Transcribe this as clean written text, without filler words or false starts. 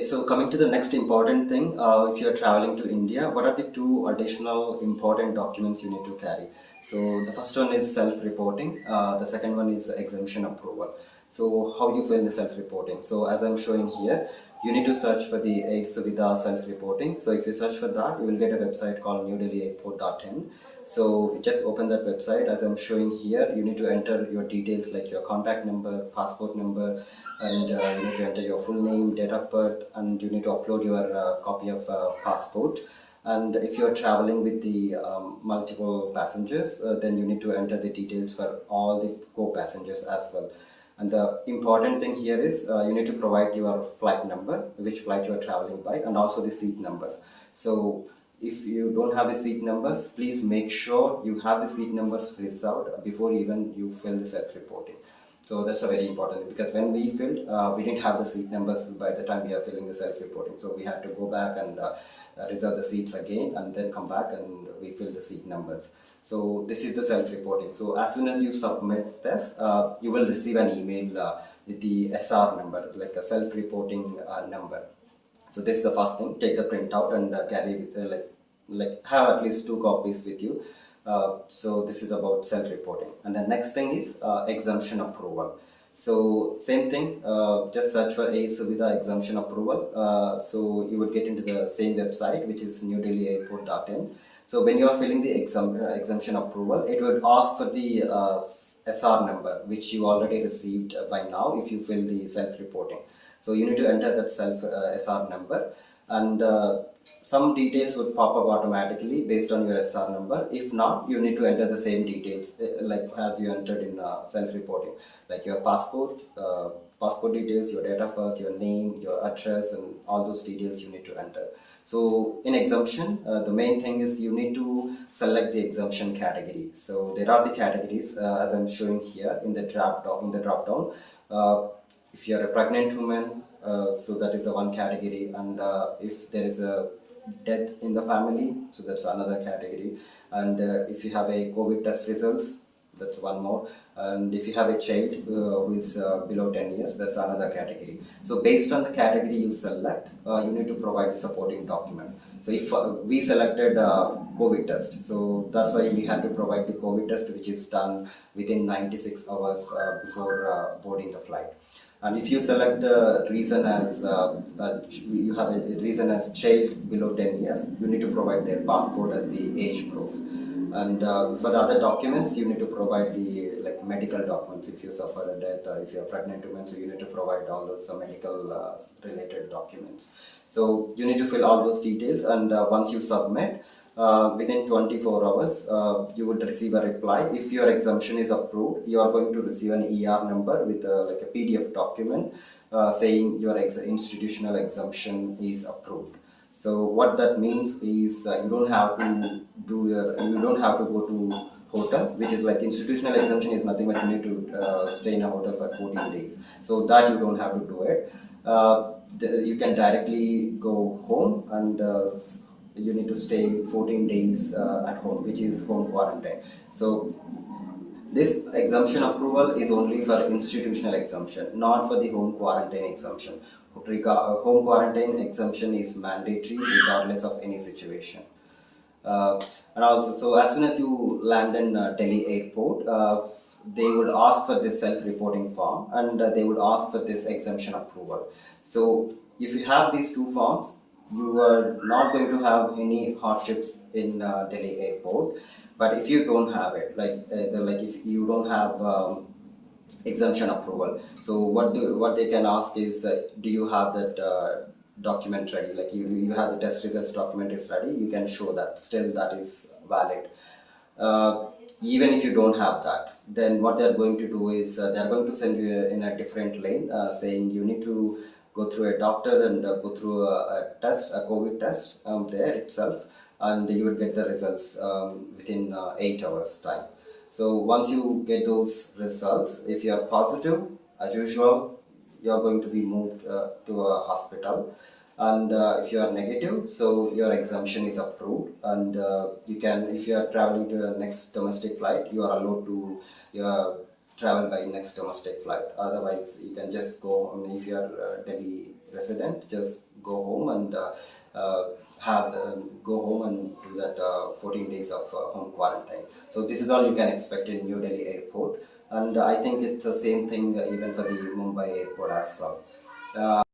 Okay, so coming to the next important thing, if you're traveling to India, what are the two additional important documents you need to carry? So the first one is self-reporting. The second one is exemption approval. So how you fill the self-reporting? So as I'm showing here, you need to search for the Aid Suvidha self-reporting. So if you search for that, you will get a website called newdelhiairport.in. So just open that website. As I'm showing here, you need to enter your details like your contact number, passport number, and you need to enter your full name, date of birth, and you need to upload your copy of passport. And if you're traveling with the multiple passengers, then you need to enter the details for all the co-passengers as well. And the important thing here is you need to provide your flight number, which flight you are traveling by, and also the seat numbers. So if you don't have the seat numbers, please make sure you have the seat numbers reserved before even you fill the self-reporting. So that's a very important thing, because when we filled, we didn't have the seat numbers by the time we are filling the self-reporting. So we had to go back and reserve the seats again, and then come back and we fill the seat numbers. So this is the self-reporting. So as soon as you submit this, you will receive an email with the SR number, like a self-reporting number. So this is the first thing. Take the printout and carry with, like have at least 2 copies with you. So this is about self-reporting. And the next thing is exemption approval. So same thing, just search for Aid Suvidha exemption approval. So you would get into the same website, which is newdelhiairport.in. So when you are filling the exemption approval, it would ask for the SR number, which you already received by now if you fill the self-reporting. So you need to enter that SR number, and some details would pop up automatically based on your SR number. If not, you need to enter the same details like as you entered in self-reporting, like your passport details, your date of birth, your name, your address, and all those details you need to enter. So in exemption, the main thing is you need to select the exemption category. So there are the categories as I'm showing here in the drop down. If you are a pregnant woman, so that is the one category, and if there is a death in the family, so that's another category, and if you have a COVID test results, that's one more, and if you have a child who is below 10 years, that's another category. So based on the category you select, you need to provide the supporting document. So if we selected COVID test, so that's why we had to provide the COVID test, which is done within 96 hours before boarding the flight. And if you select the reason as you have a reason as child below 10 years, you need to provide their passport as the age proof. And for the other documents, you need to provide the like medical documents. If you suffer a death or if you're pregnant woman, so you need to provide all those medical related documents. So you need to fill all those details, and once you submit, within 24 hours, you would receive a reply. If your exemption is approved, you are going to receive an ER number with like a PDF document saying your institutional exemption is approved. So what that means is you don't have to go to hotel, which is like institutional exemption is nothing but you need to stay in a hotel for 14 days. So that you don't have to do it. You can directly go home, and you need to stay 14 days at home, which is home quarantine. So this exemption approval is only for institutional exemption, not for the home quarantine exemption. Home quarantine exemption is mandatory regardless of any situation. And also, so as soon as you land in Delhi airport, they would ask for this self-reporting form, and they would ask for this exemption approval. So if you have these two forms, you are not going to have any hardships in Delhi airport. But if you don't have it, like if you don't have exemption approval, so what they can ask is, do you have that document ready? Like you have the test results document is ready, you can show that, still that is valid. Even if you don't have that, then what they are going to do is they are going to send you in a different lane, saying you need to go through a doctor and go through a test, a COVID test there itself, and you would get the results within 8 hours time. So once you get those results, if you are positive, as usual, you are going to be moved to a hospital. And if you are negative, so your exemption is approved, and you can, if you are traveling to the next domestic flight, you are allowed to travel by next domestic flight. Otherwise, you can just go. I mean, if you are Delhi resident, just go home and go home and do that 14 days of home quarantine. So this is all you can expect in New Delhi airport, and I think it's the same thing even for the Mumbai airport as well.